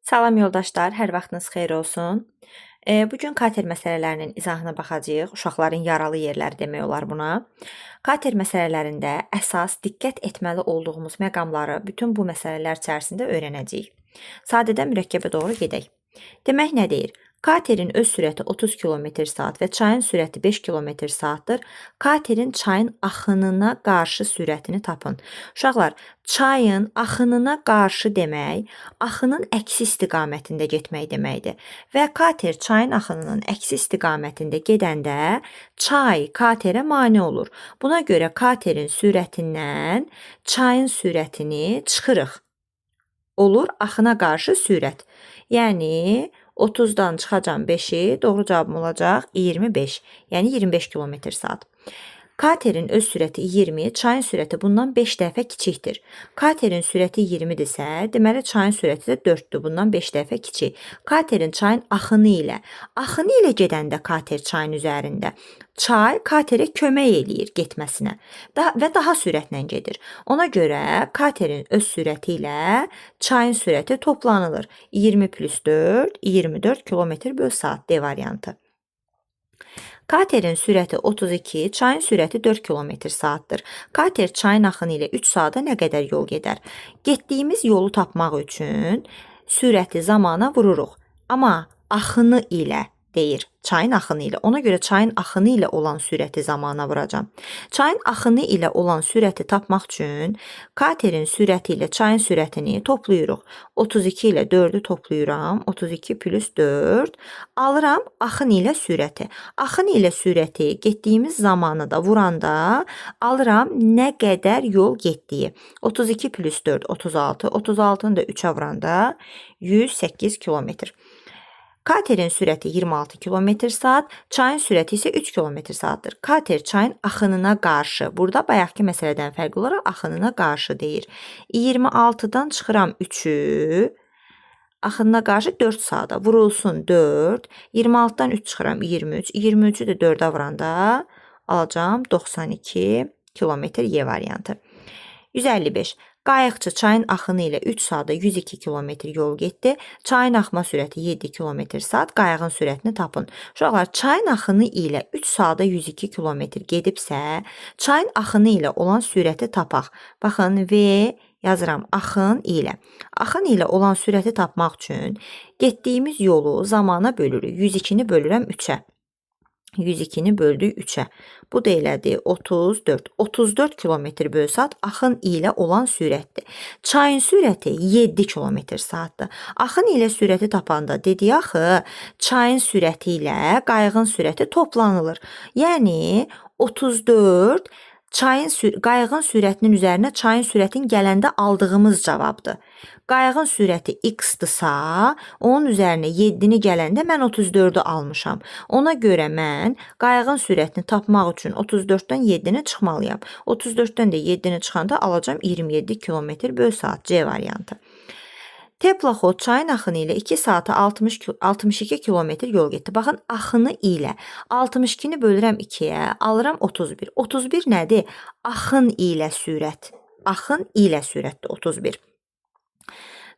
Salam yoldaşlar, hər vaxtınız xeyir olsun. Bugün kater məsələlərinin izahına baxacağıq. Uşaqların yaralı yerləri demək olar buna. Kater məsələlərində əsas diqqət etməli olduğumuz məqamları bütün bu məsələlər içərisində öyrənəcəyik. Sadədən mürəkkəbə doğru gedək. Demək nə deyir? Katerin öz sürəti 30 km/saat və çayın sürəti 5 km/saatdır. Katerin çayın axınına qarşı sürətini tapın. Uşaqlar, çayın axınına qarşı demək, axının əksi istiqamətində getmək deməkdir. Və kater çayın axınının əksi istiqamətində gedəndə çay katerə mane olur. Buna görə katerin sürətindən çayın sürətini çıxırıq. Olur axına qarşı sürət. Yəni 30-dan çıxacam 5-i, doğru cavabım olacaq 25, yəni 25 km/saat. Katerin öz sürəti 20, çayın sürəti bundan 5 dəfə kiçikdir. Katerin sürəti 20-dirsə, deməli çayın sürəti də 4-dür, bundan 5 dəfə kiçik. Katerin çayın axını ilə gedəndə kater çayın üzərində, çay katerə kömək eləyir getməsinə və daha sürətlə gedir. Ona görə katerin öz sürəti ilə çayın sürəti toplanılır. 20 + 4, 24 km/saat D variantı. Katerin sürəti 32, çayın sürəti 4 km/saatdır. Kater çayın axını ilə 3 saata nə qədər yol gedər? Getdiyimiz yolu tapmaq üçün sürəti zamana vururuq. Amma axını ilə deyir, çayın axını ilə. Ona görə çayın axını ilə olan sürəti zamana vuracam. Çayın axını ilə olan sürəti tapmaq üçün katerin sürəti ilə çayın sürətini toplayırıq. 32 ilə 4-ü toplayıram. 32 + 4 alıram axın ilə sürəti. Axın ilə sürəti getdiyimiz zamanı da vuranda alıram nə qədər yol getdiyi. 32 + 4 36, 36-nı da 3-ə vuranda 108 km. Katerin sürəti 26 km/saat, çayın sürəti isə 3 km/saatdır. Kater çayın axınına qarşı, burada bayaqki məsələdən fərqli olaraq axınına qarşı deyir. 26-dan çıxıram 3-ü, axınına qarşı 4 saata vurulsun 4, 26-dan 3 çıxıram 23, 23-ü də 4-ə vuranda alacam 92 km Y variantı. 155. Qayıqçı çayın axını ilə 3 saata 102 km yol getdi. Çayın axma sürəti 7 km/saat. Qayığın sürətini tapın. Uşaqlar, çayın axını ilə 3 saata 102 km gedibsə, çayın axını ilə olan sürəti tapaq. Baxın, V yazıram axın ilə. Axın ilə olan sürəti tapmaq üçün getdiyimiz yolu zamana bölürük. 102-ni bölürəm 3-ə. 102-ni böldük 3-ə. Bu da elədir 34. 34 km/saat axın ilə olan sürətdir. Çayın sürəti 7 km/saatdır. Axın ilə sürəti tapanda dedik axı, çayın sürəti ilə qayığın sürəti toplanılır. Yəni 34 qayığın sürətinin üzərinə çayın sürətini gələndə aldığımız cavabdır. Qayığın sürəti x-dırsa, onun üzərinə 7-ni gələndə mən 34-ü almışam. Ona görə mən qayığın sürətini tapmaq üçün 34-dən 7-ni çıxmalıyam. 34-dən də 7-ni çıxanda alacam 27 km/saat C variantı. Teploxod çayın axını ilə 2 saata 62 km yol getdi. Baxın, axını ilə 62-ni bölürəm 2-yə, alıram 31. 31 nədir? Axın ilə sürət. Axın ilə sürətdir 31.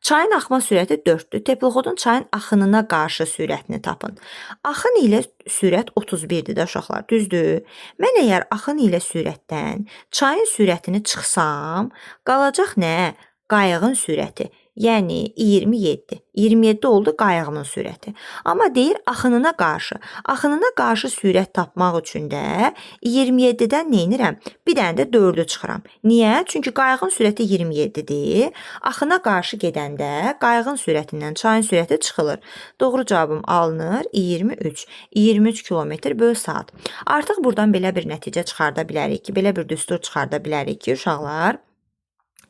Çayın axma sürəti 4-dür. Teploxodun çayın axınına qarşı sürətini tapın. Axın ilə sürət 31-dir də uşaqlar, düzdür? Mən əgər axın ilə sürətdən çayın sürətini çıxsam, qalacaq nə? Qayığın sürəti. Yəni 27. 27 oldu qayığımın sürəti. Amma deyir axınına qarşı. Axınına qarşı sürət tapmaq üçün də 27-dən neynirəm? Bir dənə də 4-ü çıxıram. Niyə? Çünki qayığın sürəti 27-dir. Axına qarşı gedəndə qayığın sürətindən çayın sürəti çıxılır. Doğru cavabım alınır 23. 23 km/saat. Artıq buradan belə bir nəticə çıxarda bilərik ki, belə bir düstur çıxarda bilərik ki, uşaqlar,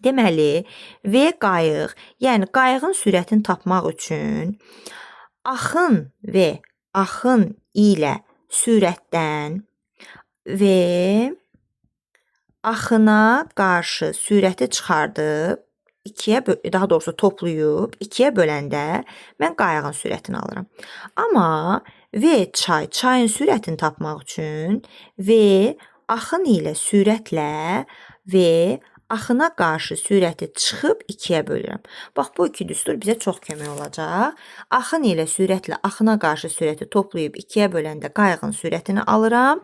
deməli, V qayıq, yəni qayığın sürətini tapmaq üçün axın və axın ilə sürətdən və axına qarşı sürəti çıxardıb, daha doğrusu toplayıb 2-yə böləndə mən qayığın sürətini alıram. Amma V çayın sürətini tapmaq üçün V axın ilə sürətlə V axına qarşı sürəti çıxıb 2-yə bölürəm. Bax, bu iki düstur bizə çox kömək olacaq. Axın ilə sürətlə axına qarşı sürəti toplayıb 2-yə böləndə qayığın sürətini alıram.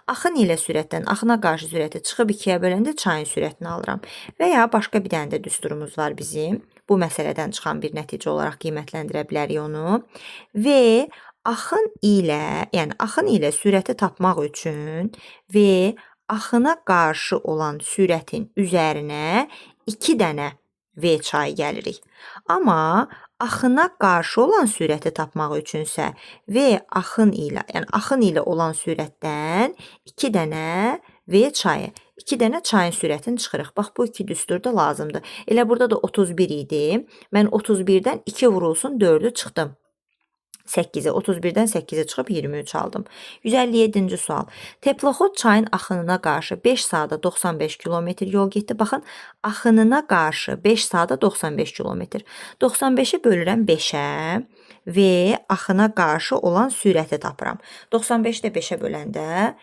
Axın ilə sürətdən axına qarşı sürəti çıxıb 2-yə böləndə çayın sürətini alıram. Və ya başqa bir dənə də düsturumuz var bizim. Bu məsələdən çıxan bir nəticə olaraq qiymətləndirə bilərik onu. Və axın ilə sürəti tapmaq üçün və axına qarşı olan sürətin üzərinə 2 dənə V çayı gəlirik. Amma axına qarşı olan sürəti tapmaq üçünsə V axın ilə olan sürətdən 2 dənə V çayı, 2 dənə çayın sürətini çıxırıq. Bax, bu iki düstur da lazımdır. Elə burada da 31 idi. Mən 31-dən 2 vurulsun 4-ü çıxdım. 8'e 31'den 8'e çıxıb 23 aldım. 157-ci sual. Teploxod çayın axınına qarşı 5 saata 95 kilometr yol getdi. Baxın, axınına qarşı 5 saata 95 kilometr. 95'i bölürəm 5'ə və axına qarşı olan sürəti tapıram. 95'i də 5'ə böləndə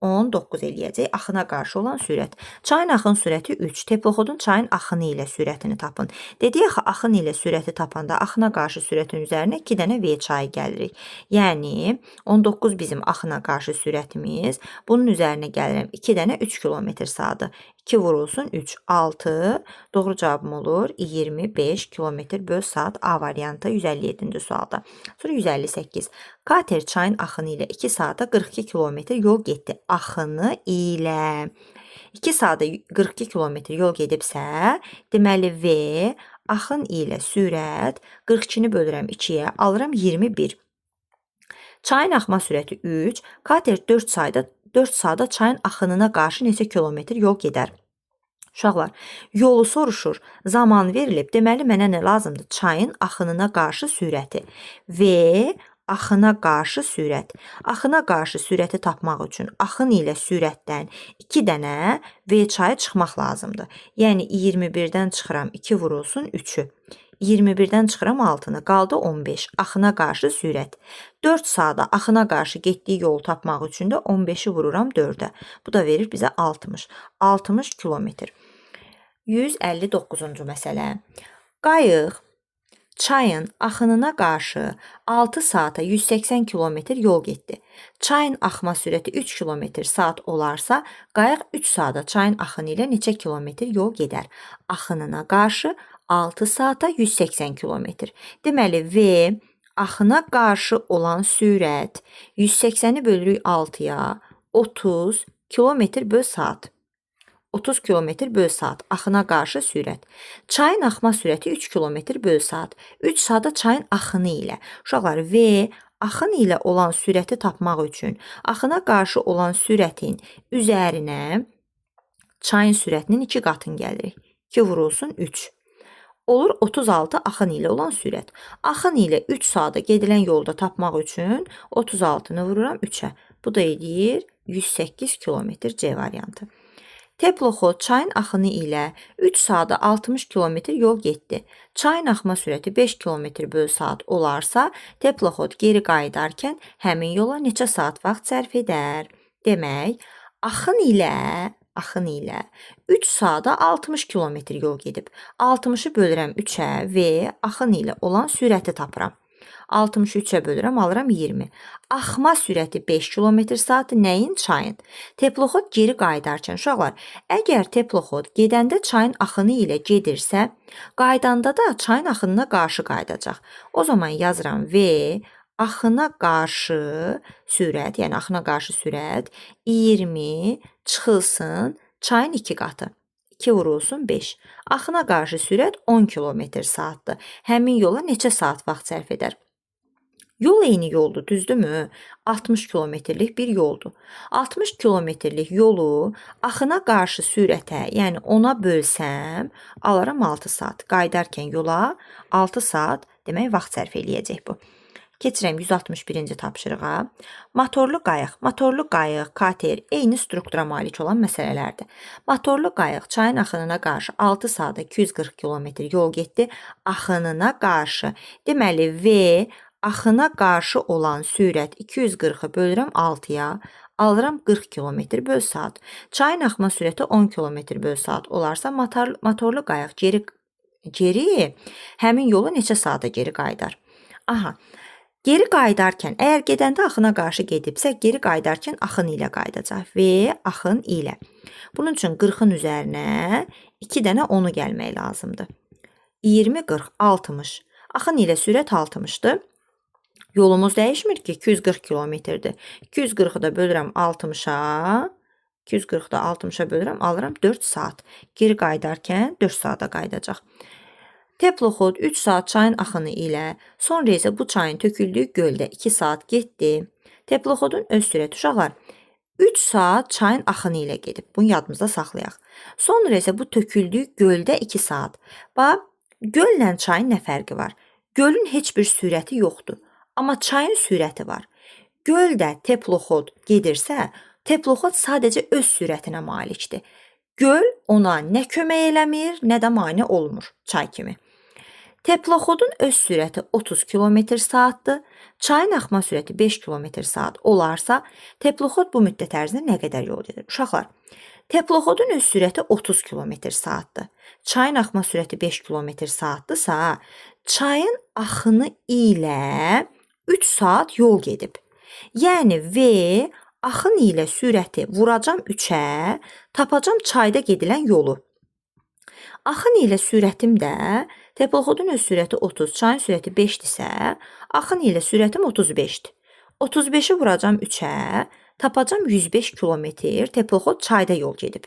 19 eləyəcək axına qarşı olan sürət. Çayın axın sürəti 3. Teploxodun çayın axını ilə sürətini tapın. Dedik axı, axın ilə sürəti tapanda axına qarşı sürətin üzərinə 2 dənə V çayı gəlirik. Yəni 19 bizim axına qarşı sürətimiz. Bunun üzərinə gəlirəm 2 dənə 3 km saatı. 2 vurulsun 3, 6. Doğru cavabım olur 25 km/saat A variantı 157-ci sualda. Sonra 158. Kater çayın axını ilə 2 saata 42 km yol getdi. Axını ilə 2 saata 42 km yol gedibsə, deməli V axın ilə sürət 42-ni bölürəm 2-yə, alıram 21. Çayın axma sürəti 3, kater 4 saata çayın axınına qarşı neçə kilometr yol gedər? Uşaqlar, yolu soruşur, zaman verilib, deməli mənə nə lazımdır? Çayın axınına qarşı sürəti və axına qarşı sürət. Axına qarşı sürəti tapmaq üçün axın ilə sürətdən 2 dənə V çayı çıxmaq lazımdır. Yəni 21-dən çıxıram 2 vurulsun 3'ü. 21-dən çıxıram 6-nı, qaldı 15. Axına qarşı sürət. 4 saata axına qarşı getdiyi yolu tapmaq üçün də 15'i vururam 4'ə. Bu da verir bizə 60. 60 kilometr. 159-cu məsələ. Qayıq çayın axınına qarşı 6 saata 180 km yol getdi. Çayın axma sürəti 3 km/saat olarsa, qayıq 3 saata çayın axını ilə neçə kilometr yol gedər? Axınına qarşı 6 saata 180 km. Deməli, V axına qarşı olan sürət 180'i bölürük 6'ya, 30 km/saat. 30 km/saat axına qarşı sürət. Çayın axma sürəti 3 km/saat. 3 saata çayın axını ilə. Uşaqlar, V axın ilə olan sürəti tapmaq üçün axına qarşı olan sürətin üzərinə çayın sürətinin 2 qatını gəlirik. 2 vurulsun 3. Olur 36 axın ilə olan sürət. Axın ilə 3 saata gedilən yolda tapmaq üçün 36'nı vururam 3'ə. Bu da edir 108 km C variantı. Teploxod çayın axını ilə 3 saata 60 km yol getdi. Çayın axma sürəti 5 km/saat olarsa, teploxod geri qayıdarkən həmin yola neçə saat vaxt sərf edər? Demək, axın ilə 3 saata 60 km yol gedib. 60'ı bölürəm 3'ə və axın ilə olan sürəti tapıram. 63'ə bölürəm, alıram 20. Axma sürəti 5 km/saat nəyin? Çayın. Teploxod geri qayıdarkən, uşaqlar, əgər teploxod gedəndə çayın axını ilə gedirsə, qaydanda da çayın axınına qarşı qayıdacaq. O zaman yazıram V axına qarşı sürət, yəni axına qarşı sürət 20 çıxılsın çayın 2 qatı. 2 vurulsun 5. Axına qarşı sürət 10 km/saatdır. Həmin yola neçə saat vaxt sərf edər? Yol eyni yoldur, düzdürmü? 60 kilometrlik bir yoldur. 60 kilometrlik yolu axına qarşı sürətə, yəni ona bölsəm, alaram 6 saat. Qayıdarkən yola 6 saat demək vaxt sərf eləyəcək bu. Keçirəm 161-ci tapşırığa. Motorlu qayıq, kater eyni struktura malik olan məsələlərdir. Motorlu qayıq çayın axınına qarşı 6 saata 240 km yol getdi. Axınına qarşı, deməli V axına qarşı olan sürət 240'ı bölürəm 6'ya, alıram 40 kilometr böl saat. Çayın axma sürəti 10 kilometr böl saat olarsa motorlu qayıq geri həmin yolu neçə saata geri qayıdar? Aha. Geri qayıdarkən, əgər gedəndə axına qarşı gedibsə, geri qayıdarkən axın ilə qayıdacaq və axın ilə. Bunun üçün 40-ın üzərinə 2 dənə 10-u gəlmək lazımdır. 20, 40, 60. Axın ilə sürət 60-dır. Yolumuz dəyişmir ki, 240 kilometrdir. 240-ı da bölürəm 60-a. 240-ı da 60-a bölürəm, alıram 4 saat. Geri qayıdarkən 4 saata qayıdacaq. Teploxod 3 saat çayın axını ilə, sonra isə bu çayın töküldüyü göldə 2 saat getdi. Teploxodun öz sürəti uşaqlar 3 saat çayın axını ilə gedib. Bunu yadımızda saxlayaq. Sonra isə bu töküldüyü göldə 2 saat. Bax, gölla çayın nə fərqi var? Gölün heç bir sürəti yoxdur. Amma çayın sürəti var. Göldə teploxod gedirsə, teploxod sadəcə öz sürətinə malikdir. Göl ona nə kömək eləmir, nə də mane olmur çay kimi. Teploxodun öz sürəti 30 km/saatdır. Çayın axma sürəti 5 km/saat olarsa, teploxod bu müddət ərzində nə qədər yol gedir? Uşaqlar, teploxodun öz sürəti 30 km/saatdır. Çayın axma sürəti 5 km/saatdırsa, çayın axını ilə 3 saat yol gedib. Yəni V axın ilə sürəti vuracam 3-ə, tapacam çayda gedilən yolu. Axın ilə sürətim də teploxodun öz sürəti 30, çayın sürəti 5-dirsə, axın ilə sürətim 35-dir. 35-i vuracam 3-ə, tapacam 105 kilometr teploxod çayda yol gedib.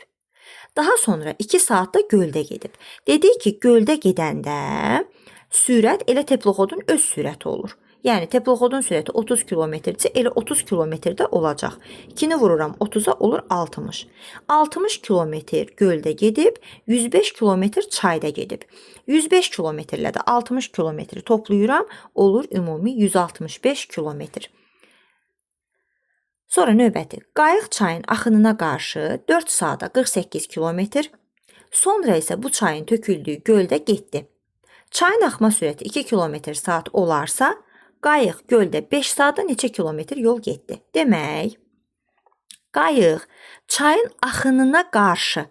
Daha sonra 2 saatda göldə gedib. Dedik ki, göldə gedəndə sürət elə teploxodun öz sürəti olur. Yəni teploxodun sürəti 30 km-dirsə, elə 30 km-də olacaq. 2-ni vururam 30-a olur 60. 60 km göldə gedib, 105 km çayda gedib. 105 km-lə də 60 km toplayıram, olur ümumi 165 km. Sonra növbəti, qayıq çayın axınına qarşı 4 saata 48 km, sonra isə bu çayın töküldüyü göldə getdi. Çayın axma sürəti 2 km/saat olarsa, qayıq göldə 5 saata neçə kilometr yol getdi? Demək, qayıq çayın axınına qarşı,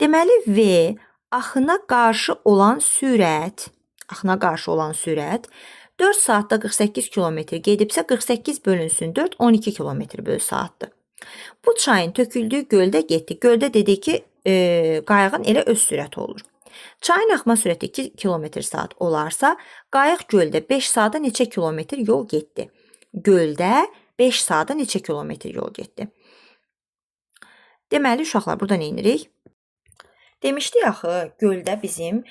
deməli V axına qarşı olan sürət, 4 saatda 48 kilometr gedibsə, 48 bölünsün 4, 12 kilometr böl saatdır. Bu çayın töküldüyü göldə getdi. Göldə dedik ki, qayığın elə öz sürəti olur. Çayın axma sürəti 2 km/saat olarsa, qayıq göldə 5 saata neçə kilometr yol getdi? Göldə 5 saata neçə kilometr yol getdi? Deməli, uşaqlar, burada nə edirik? Demişdik axı, göldə bizim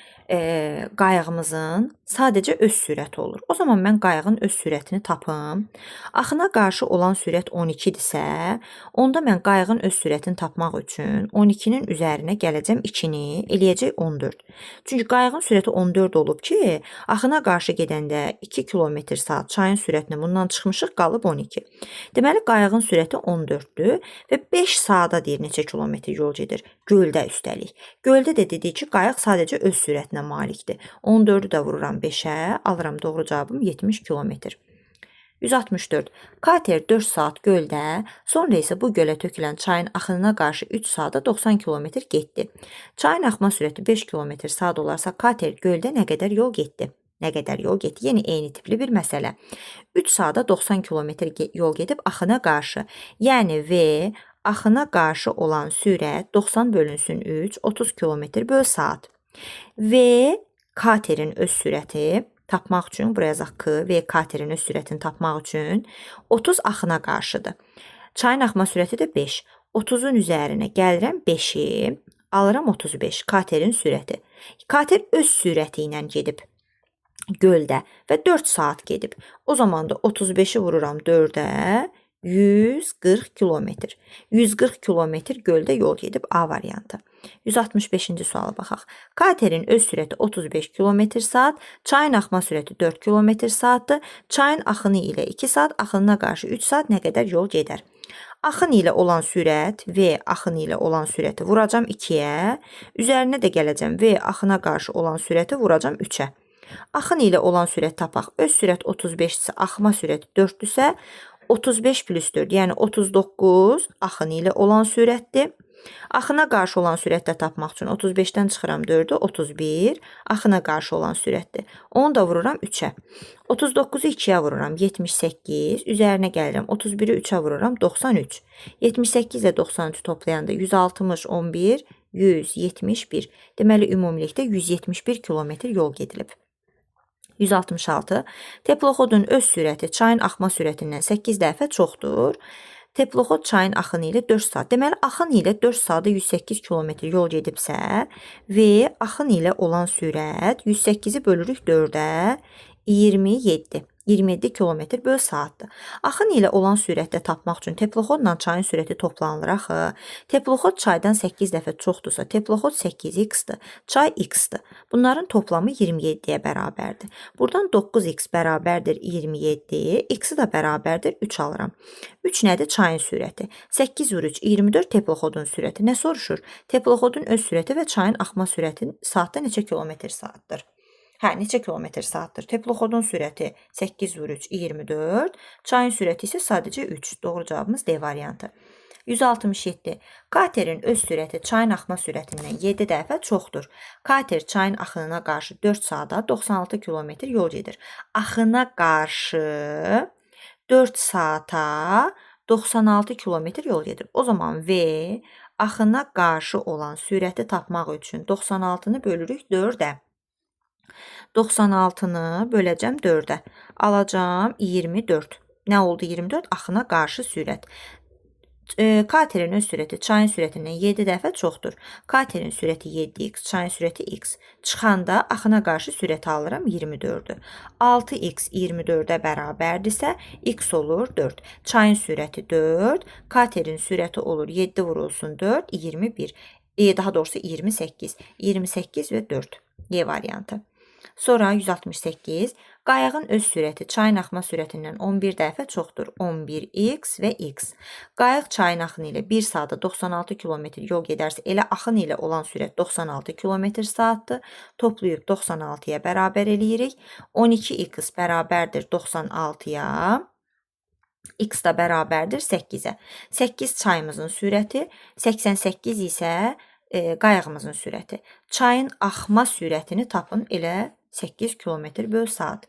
qayığımızın sadəcə öz sürəti olur. O zaman mən qayığın öz sürətini tapım. Axına qarşı olan sürət 12-dirsə, onda mən qayığın öz sürətini tapmaq üçün 12-nin üzərinə gələcəm 2-ni, eləyəcək 14. Çünki qayığın sürəti 14 olub ki, axına qarşı gedəndə 2 km/saat çayın sürətinə bundan çıxmışıq, qalıb 12. Deməli, qayığın sürəti 14-dür və 5 saata deyir neçə kilometr yol gedir? Göldə üstəlik. Göldə də dedik ki, qayıq sadəcə öz sürətinə malikdir. 14-ü də vururam 5-ə, alıram doğru cavabım 70 kilometr. 164. Kater 4 saat göldə, sonra isə bu gölə tökülən çayın axınına qarşı 3 saata 90 kilometr getdi. Çayın axma sürəti 5 km/saat olarsa, kater göldə nə qədər yol getdi? Nə qədər yol getdi? Yəni, eyni tipli bir məsələ. 3 saata 90 kilometr yol gedib axına qarşı. Yəni, V axına qarşı olan sürət 90 bölünsün 3, 30 km böl saat. V katerin öz sürəti tapmaq üçün, buraya yazaq K, V katerin öz sürətini tapmaq üçün 30 axına qarşıdır. Çayın axma sürəti də 5. 30-un üzərinə gəlirəm 5-i, alıram 35, katerin sürəti. Kater öz sürəti ilə gedib göldə və 4 saat gedib. O zaman da 35-i vururam 4-ə, 140 kilometr. 140 kilometr göldə yol gedib, A variantı. 165-ci suala baxaq. Katerin öz sürəti 35 km/saat, çayın axma sürəti 4 km/saatdır. Çayın axını ilə 2 saat, axınına qarşı 3 saat nə qədər yol gedər? Axın ilə olan sürət, V axın ilə olan sürəti vuracam 2-yə, üzərinə də gələcəm V axına qarşı olan sürəti vuracam 3-ə. Axın ilə olan sürət tapaq. Öz sürət 35-dirsə, axma sürəti 4-dürsə, 35 plus 4, yəni 39 axını ilə olan sürətdir. Axına qarşı olan sürətdə tapmaq üçün 35-dən çıxıram 4-ü, 31. Axına qarşı olan sürətdir. Onu da vururam 3-ə. 39-u 2-yə vururam 78. Üzərinə gəlirəm 31-i 3-ə vururam 93. 78 ilə 93 toplayanda 160, 11, 171. Deməli, ümumilikdə 171 kilometr yol gedilib. 166. Teploxodun öz sürəti çayın axma sürətindən 8 dəfə çoxdur. Teploxod çayın axını ilə 4 saat. Deməli, axın ilə 4 saatda 108 kilometr yol gedibsə və axın ilə olan sürət 108-i bölürük 4-ə 27. 27 kilometr böl saatdır. Axın ilə olan sürətdə tapmaq üçün teploxodla çayın sürəti toplanılır axı. Teploxod çaydan 8 dəfə çoxdursa, teploxod 8x-dir, çay x-dir. Bunların toplamı 27-yə bərabərdir. Buradan 9x bərabərdir 27, x-i də bərabərdir 3 alıram. 3 nədir? Çayın sürəti. 8 vur 3, 24 teploxodun sürəti. Nə soruşur? Teploxodun öz sürəti və çayın axma sürəti saatda neçə kilometr saatdır? Hə, neçə kilometr saatdır? Teploxodun sürəti 8 vur 3, 24. Çayın sürəti isə sadəcə 3. Doğru cavabımız D variantı. 167. Katerin öz sürəti çayın axma sürətindən 7 dəfə çoxdur. Kater çayın axınına qarşı 4 saata 96 kilometr yol gedir. Axına qarşı 4 saata 96 kilometr yol gedir. O zaman V axına qarşı olan sürəti tapmaq üçün 96-nı bölürük 4-ə. 96-nı böləcəm 4-ə. Alacam 24. Nə oldu 24? Axına qarşı sürət. Katerin öz sürəti çayın sürətindən 7 dəfə çoxdur. Katerin sürəti 7x, çayın sürəti x. Çıxanda axına qarşı sürəti alıram 24-ü. 6x 24-ə bərabərdirsə, x olur 4. Çayın sürəti 4, katerin sürəti olur 7 vurulsun 4, 21. Daha doğrusu 28. 28 və 4. Y variantı. Sonra 168. Qayığın öz sürəti çayın axma sürətindən 11 dəfə çoxdur. 11x və x. Qayıq çayın axını ilə 1 saata 96 kilometr yol gedərsə, elə axın ilə olan sürət 96 kilometr saatdır. Toplayıb 96-ya bərabər eləyirik. 12x bərabərdir 96-ya. X da bərabərdir 8-ə. 8 çayımızın sürəti, 88 isə qayığımızın sürəti. Çayın axma sürətini tapın, elə 8 km böl saat.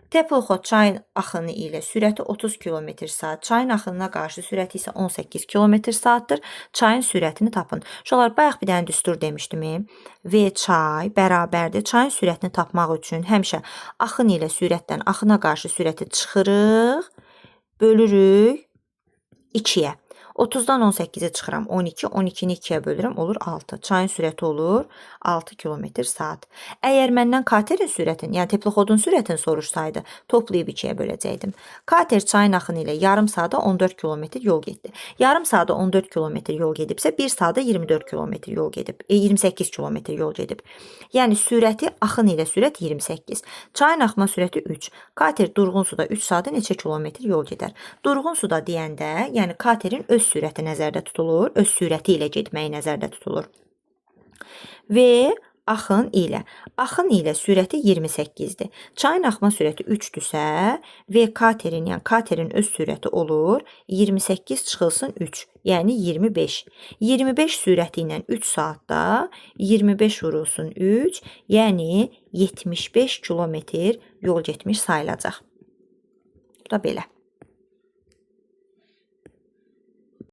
Teploxod çayın axını ilə sürəti 30 km saat. Çayın axınına qarşı sürəti isə 18 km saatdır. Çayın sürətini tapın. Uşaqlar, bayaq bir dənə düstur demişdim. V çay bərabərdir. Çayın sürətini tapmaq üçün həmişə axın ilə sürətdən axına qarşı sürəti çıxırıq, bölürük 2-yə. 30-dan 18-ə çıxıram 12, 12-ni 2-yə bölürəm, olur 6. Çayın sürəti olur 6 km saat. Əgər məndən katerin sürətini, yəni teploxodun sürətini soruşsaydı, toplayıb 2-yə böləcəkdim. Kater çayın axını ilə yarım saata 14 km yol getdi. Yarım saata 14 km yol gedibsə, 1 saata 24 km yol gedib. 28 km yol gedib. Yəni sürəti, axın ilə sürət 28. Çayın axma sürəti 3. Kater durğun suda 3 saata neçə kilometr yol gedər? Durğun suda deyəndə, yəni katerin öz sürəti nəzərdə tutulur, öz sürəti ilə getməyi nəzərdə tutulur. Və axın ilə. Axın ilə sürəti 28-dir. Çayın axma sürəti 3-dürsə və katerin, yəni katerin öz sürəti olur 28 çıxılsın 3, yəni 25. 25 sürəti ilə 3 saatda 25 vurulsun 3, yəni 75 kilometr yol getmiş sayılacaq. Bu da belə.